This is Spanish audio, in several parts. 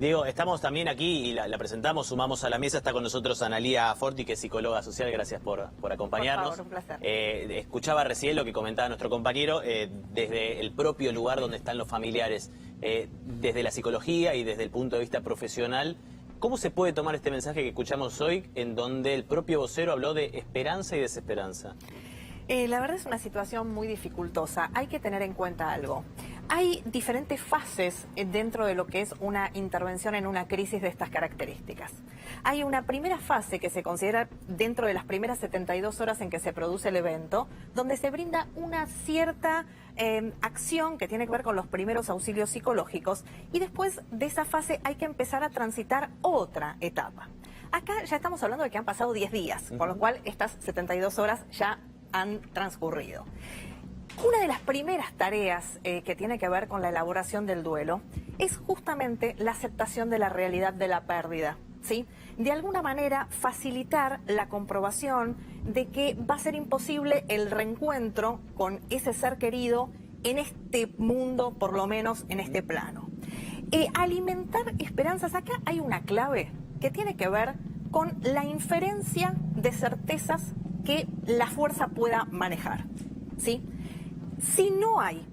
Diego, estamos también aquí y la presentamos, sumamos a la mesa, está con nosotros Analía Forti, que es psicóloga social, gracias por acompañarnos. Por favor, un placer. Escuchaba recién lo que comentaba nuestro compañero, desde el propio lugar donde están los familiares, desde la psicología y desde el punto de vista profesional. ¿Cómo se puede tomar este mensaje que escuchamos hoy, en donde el propio vocero habló de esperanza y desesperanza? La verdad es una situación muy dificultosa. Hay que tener en cuenta algo. Hay diferentes fases dentro de lo que es una intervención en una crisis de estas características. Hay una primera fase que se considera dentro de las primeras 72 horas en que se produce el evento, donde se brinda una cierta acción que tiene que ver con los primeros auxilios psicológicos, y después de esa fase hay que empezar a transitar otra etapa. Acá ya estamos hablando de que han pasado 10 días, con lo cual estas 72 horas ya han transcurrido. Una de las primeras tareas que tiene que ver con la elaboración del duelo es justamente la aceptación de la realidad de la pérdida, ¿sí? De alguna manera facilitar la comprobación de que va a ser imposible el reencuentro con ese ser querido en este mundo, por lo menos en este plano. Alimentar esperanzas, acá hay una clave que tiene que ver con la inferencia de certezas que la fuerza pueda manejar, ¿sí? Si no hay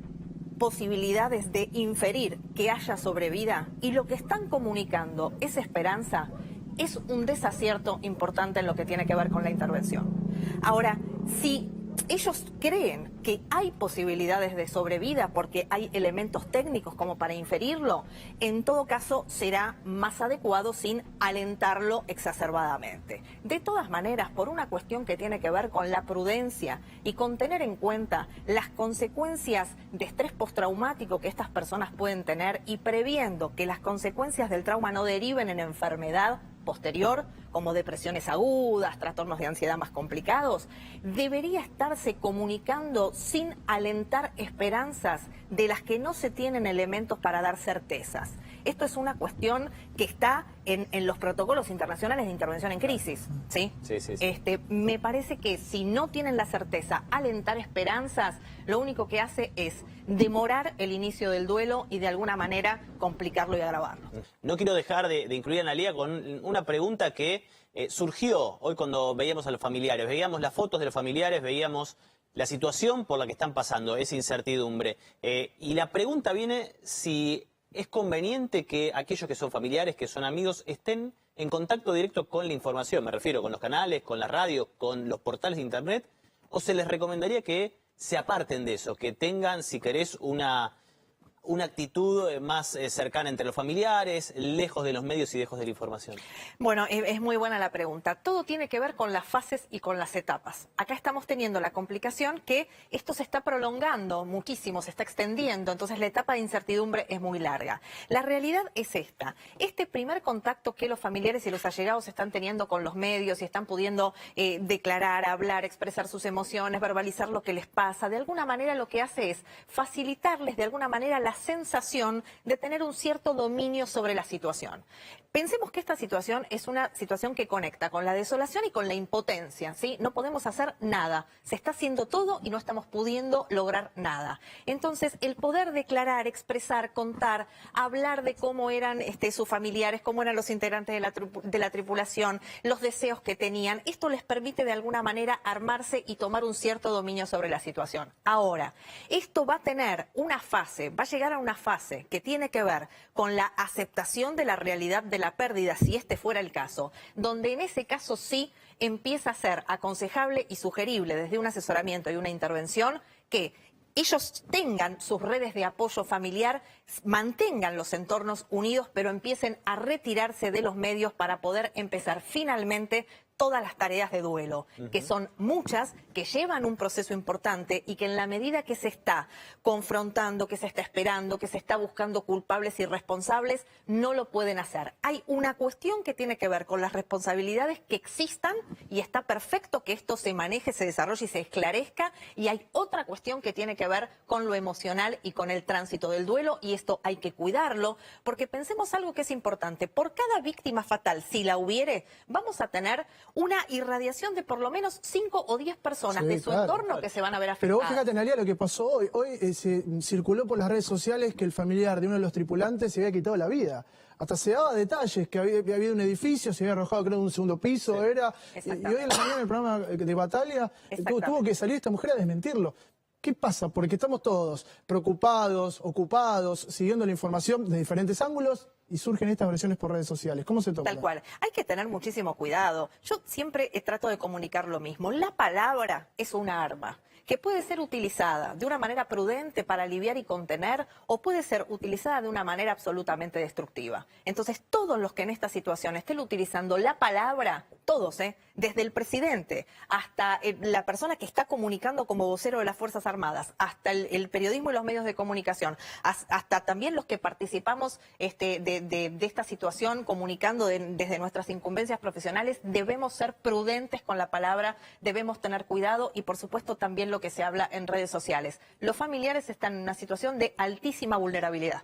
posibilidades de inferir que haya sobrevida y lo que están comunicando es esperanza, es un desacierto importante en lo que tiene que ver con la intervención. Ahora, si ellos creen que hay posibilidades de sobrevida porque hay elementos técnicos como para inferirlo, en todo caso será más adecuado sin alentarlo exacerbadamente. De todas maneras, por una cuestión que tiene que ver con la prudencia y con tener en cuenta las consecuencias de estrés postraumático que estas personas pueden tener, y previendo que las consecuencias del trauma no deriven en enfermedad posterior, como depresiones agudas, trastornos de ansiedad más complicados, debería estarse comunicando sin alentar esperanzas de las que no se tienen elementos para dar certezas. Esto es una cuestión que está en los protocolos internacionales de intervención en crisis, ¿sí? Sí. Me parece que si no tienen la certeza, alentar esperanzas, lo único que hace es demorar el inicio del duelo y de alguna manera complicarlo y agravarlo. No quiero dejar de incluir a Analía con una pregunta que surgió hoy cuando veíamos a los familiares. Veíamos las fotos de los familiares, veíamos la situación por la que están pasando, esa incertidumbre. Y la pregunta viene si es conveniente que aquellos que son familiares, que son amigos, estén en contacto directo con la información. Me refiero con los canales, con la radio, con los portales de internet. ¿O se les recomendaría que se aparten de eso, que tengan, si querés, una actitud más cercana entre los familiares, lejos de los medios y lejos de la información? Bueno, es muy buena la pregunta. Todo tiene que ver con las fases y con las etapas. Acá estamos teniendo la complicación que esto se está prolongando muchísimo, se está extendiendo, entonces la etapa de incertidumbre es muy larga. La realidad es esta. Este primer contacto que los familiares y los allegados están teniendo con los medios y están pudiendo declarar, hablar, expresar sus emociones, verbalizar lo que les pasa, de alguna manera lo que hace es facilitarles de alguna manera la sensación de tener un cierto dominio sobre la situación. Pensemos que esta situación es una situación que conecta con la desolación y con la impotencia, ¿sí? No podemos hacer nada, se está haciendo todo y no estamos pudiendo lograr nada. Entonces, el poder declarar, expresar, contar, hablar de cómo eran sus familiares, cómo eran los integrantes de la tripulación, los deseos que tenían, esto les permite de alguna manera armarse y tomar un cierto dominio sobre la situación. Ahora, esto va a tener una fase, va a llegar a una fase que tiene que ver con la aceptación de la realidad de la pérdida, si este fuera el caso, donde en ese caso sí empieza a ser aconsejable y sugerible desde un asesoramiento y una intervención que ellos tengan sus redes de apoyo familiar, mantengan los entornos unidos, pero empiecen a retirarse de los medios para poder empezar finalmente todas las tareas de duelo, que son muchas, que llevan un proceso importante y que en la medida que se está confrontando, que se está esperando, que se está buscando culpables y responsables, no lo pueden hacer. Hay una cuestión que tiene que ver con las responsabilidades que existan y está perfecto que esto se maneje, se desarrolle y se esclarezca, y hay otra cuestión que tiene que ver con lo emocional y con el tránsito del duelo, y esto hay que cuidarlo, porque pensemos algo que es importante. Por cada víctima fatal, si la hubiere, vamos a tener una irradiación de por lo menos 5 o 10 personas de su entorno que se van a ver afectadas. Pero vos fíjate, Analia, lo que pasó hoy. Hoy se circuló por las redes sociales que el familiar de uno de los tripulantes se había quitado la vida. Hasta se daba detalles, que había habido un edificio, se había arrojado creo de un segundo piso, y hoy en la mañana en el programa de Batalla tuvo que salir esta mujer a desmentirlo. ¿Qué pasa? Porque estamos todos preocupados, ocupados, siguiendo la información de diferentes ángulos y surgen estas versiones por redes sociales. ¿Cómo se toma? Tal cual. Hay que tener muchísimo cuidado. Yo siempre trato de comunicar lo mismo. La palabra es una arma que puede ser utilizada de una manera prudente para aliviar y contener, o puede ser utilizada de una manera absolutamente destructiva. Entonces, todos los que en esta situación estén utilizando la palabra, todos, desde el presidente hasta la persona que está comunicando como vocero de las Fuerzas Armadas, hasta el periodismo y los medios de comunicación, hasta también los que participamos de esta situación comunicando desde nuestras incumbencias profesionales, debemos ser prudentes con la palabra, debemos tener cuidado y, por supuesto, también lo que se habla en redes sociales. Los familiares están en una situación de altísima vulnerabilidad.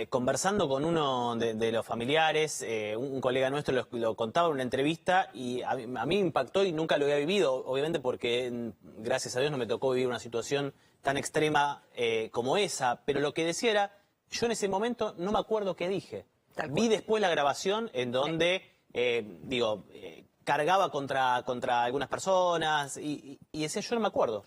Conversando con uno de los familiares, un colega nuestro lo contaba en una entrevista y a mí me impactó y nunca lo había vivido, obviamente porque gracias a Dios no me tocó vivir una situación tan extrema como esa, pero lo que decía era, yo en ese momento no me acuerdo qué dije. Vi después la grabación en donde, cargaba contra algunas personas y decía, yo no me acuerdo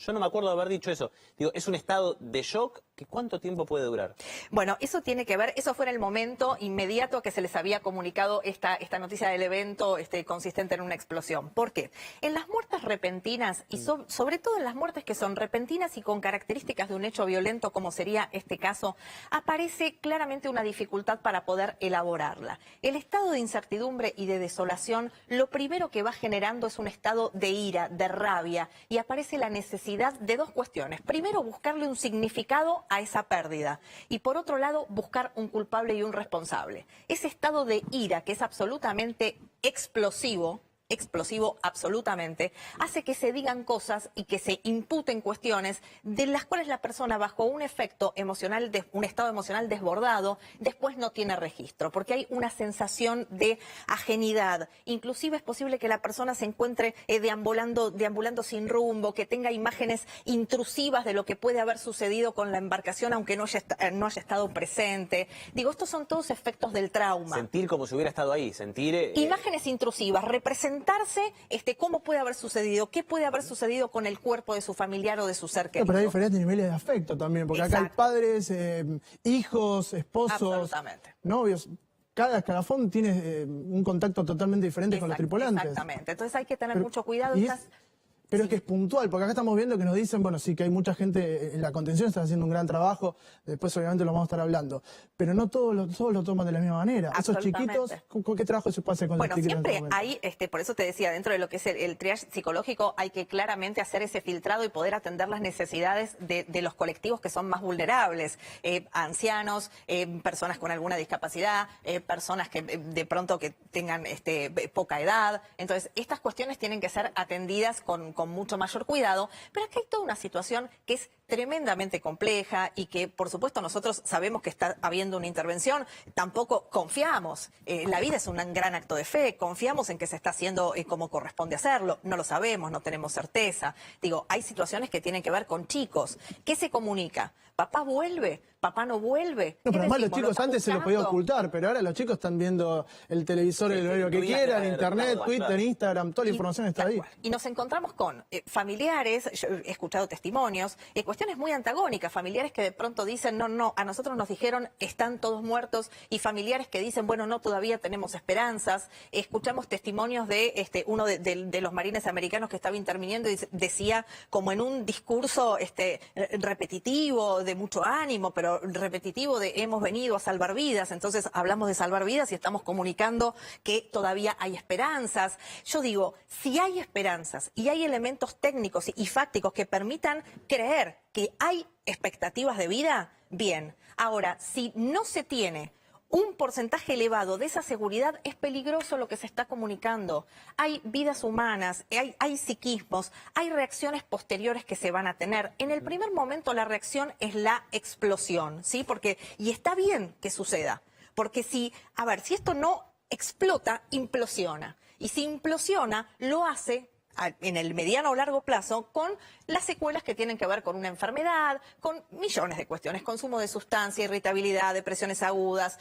de haber dicho eso. Digo, es un estado de shock que ¿cuánto tiempo puede durar? Bueno, eso tiene que ver, eso fue en el momento inmediato que se les había comunicado esta noticia del evento consistente en una explosión. ¿Por qué? En las muertes repentinas y sobre todo en las muertes que son repentinas y con características de un hecho violento como sería este caso, aparece claramente una dificultad para poder elaborarla. El estado de incertidumbre y de desolación, lo primero que va generando es un estado de ira, de rabia, y aparece la necesidad de dos cuestiones. Primero, buscarle un significado a esa pérdida, y por otro lado, buscar un culpable y un responsable. Ese estado de ira, que es absolutamente explosivo absolutamente, hace que se digan cosas y que se imputen cuestiones de las cuales la persona, bajo un efecto emocional, un estado emocional desbordado, después no tiene registro, porque hay una sensación de ajenidad. Inclusive es posible que la persona se encuentre deambulando sin rumbo, que tenga imágenes intrusivas de lo que puede haber sucedido con la embarcación, aunque no haya estado presente. Digo, estos son todos efectos del trauma. Sentir como si hubiera estado ahí, sentir... Imágenes intrusivas, representarse cómo puede haber sucedido, qué puede haber sucedido con el cuerpo de su familiar o de su ser querido. Pero hay diferentes niveles de afecto también, porque acá hay padres, hijos, esposos, novios. Cada escalafón tiene un contacto totalmente diferente con los tripulantes. Exactamente, entonces hay que tener mucho cuidado. Pero es que es puntual, porque acá estamos viendo que nos dicen, bueno, sí que hay mucha gente en la contención, está haciendo un gran trabajo, después obviamente lo vamos a estar hablando, pero no todos lo toman de la misma manera. Esos chiquitos, ¿con qué trabajo se puede hacer con los chiquitos? Bueno, siempre hay, por eso te decía, dentro de lo que es el triage psicológico, hay que claramente hacer ese filtrado y poder atender las necesidades de los colectivos que son más vulnerables, ancianos, personas con alguna discapacidad, personas que de pronto que tengan poca edad. Entonces, estas cuestiones tienen que ser atendidas con mucho mayor cuidado, pero aquí hay toda una situación que es tremendamente compleja y que, por supuesto, nosotros sabemos que está habiendo una intervención, tampoco confiamos. La vida es un gran acto de fe, confiamos en que se está haciendo como corresponde hacerlo, no lo sabemos, no tenemos certeza. Digo, hay situaciones que tienen que ver con chicos. ¿Qué se comunica? ¿Papá vuelve? ¿Papá no vuelve? No, pero además los chicos antes se lo podía ocultar, pero ahora los chicos están viendo el televisor, el horario que quieran, internet, Twitter, Instagram, toda la información está ahí. Y nos encontramos con familiares, yo he escuchado testimonios, cuestiones muy antagónicas, familiares que de pronto dicen, no, a nosotros nos dijeron están todos muertos, y familiares que dicen, bueno, no, todavía tenemos esperanzas. Escuchamos testimonios de uno de los marines americanos que estaba interviniendo y decía, como en un discurso repetitivo, de mucho ánimo, pero repetitivo, de hemos venido a salvar vidas. Entonces hablamos de salvar vidas y estamos comunicando que todavía hay esperanzas. Yo digo, si hay esperanzas y hay elementos técnicos y fácticos que permitan creer que hay expectativas de vida, bien. Ahora, si no se tiene un porcentaje elevado de esa seguridad, es peligroso lo que se está comunicando. Hay vidas humanas, hay psiquismos, hay reacciones posteriores que se van a tener. En el primer momento la reacción es la explosión, ¿sí? Y está bien que suceda, porque si esto no explota, implosiona. Y si implosiona, lo hace en el mediano o largo plazo con las secuelas que tienen que ver con una enfermedad, con millones de cuestiones, consumo de sustancia, irritabilidad, depresiones agudas,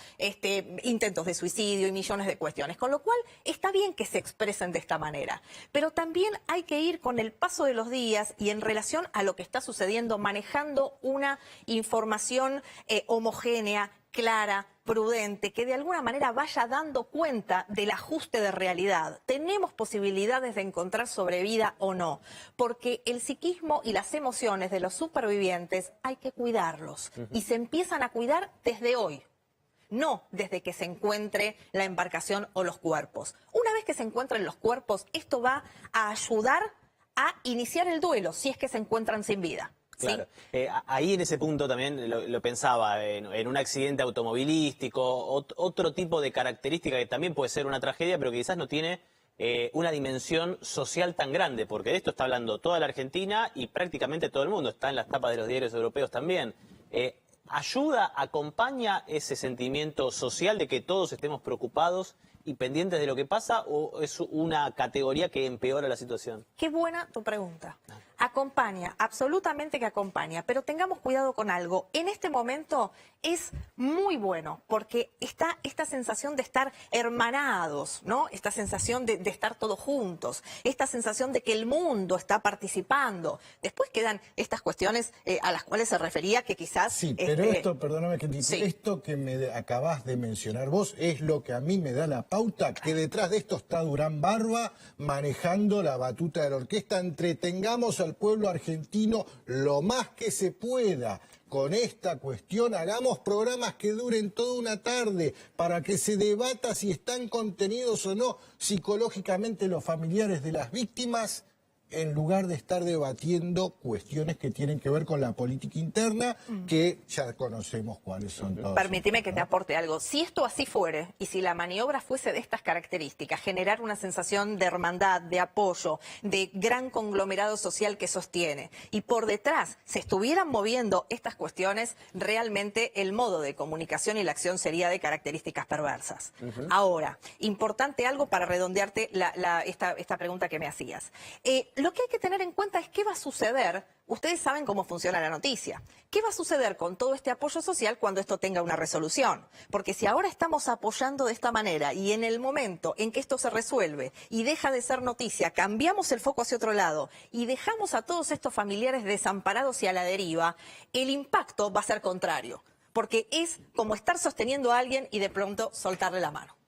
intentos de suicidio y millones de cuestiones. Con lo cual está bien que se expresen de esta manera, pero también hay que ir con el paso de los días y en relación a lo que está sucediendo, manejando una información homogénea, clara, prudente, que de alguna manera vaya dando cuenta del ajuste de realidad. Tenemos posibilidades de encontrar sobrevida o no, porque el psiquismo y las emociones de los supervivientes hay que cuidarlos y se empiezan a cuidar desde hoy. No desde que se encuentre la embarcación o los cuerpos. Una vez que se encuentren los cuerpos, esto va a ayudar a iniciar el duelo si es que se encuentran sin vida. Claro. Ahí en ese punto también lo pensaba, en un accidente automovilístico, otro tipo de característica que también puede ser una tragedia, pero que quizás no tiene una dimensión social tan grande, porque de esto está hablando toda la Argentina y prácticamente todo el mundo, está en las tapas de los diarios europeos también. ¿Ayuda, acompaña ese sentimiento social de que todos estemos preocupados y pendientes de lo que pasa, o es una categoría que empeora la situación? Qué buena tu pregunta. Acompaña, absolutamente que acompaña, pero tengamos cuidado con algo. En este momento es muy bueno porque está esta sensación de estar hermanados, ¿no? Esta sensación de estar todos juntos, esta sensación de que el mundo está participando. Después quedan estas cuestiones a las cuales se refería que quizás... Sí, pero esto, perdóname que te diga, sí. Esto que me acabas de mencionar vos es lo que a mí me da la pauta, que detrás de esto está Durán Barba manejando la batuta de la orquesta. Entretengamos al pueblo argentino lo más que se pueda con esta cuestión, hagamos programas que duren toda una tarde para que se debata si están contenidos o no psicológicamente los familiares de las víctimas, en lugar de estar debatiendo cuestiones que tienen que ver con la política interna, que ya conocemos cuáles son todas. Permíteme que te aporte algo. Si esto así fuere, y si la maniobra fuese de estas características, generar una sensación de hermandad, de apoyo, de gran conglomerado social que sostiene, y por detrás se estuvieran moviendo estas cuestiones, realmente el modo de comunicación y la acción sería de características perversas. Ahora, importante algo para redondearte esta pregunta que me hacías. Lo que hay que tener en cuenta es qué va a suceder. Ustedes saben cómo funciona la noticia. ¿Qué va a suceder con todo este apoyo social cuando esto tenga una resolución? Porque si ahora estamos apoyando de esta manera y en el momento en que esto se resuelve y deja de ser noticia, cambiamos el foco hacia otro lado y dejamos a todos estos familiares desamparados y a la deriva, el impacto va a ser contrario. Porque es como estar sosteniendo a alguien y de pronto soltarle la mano.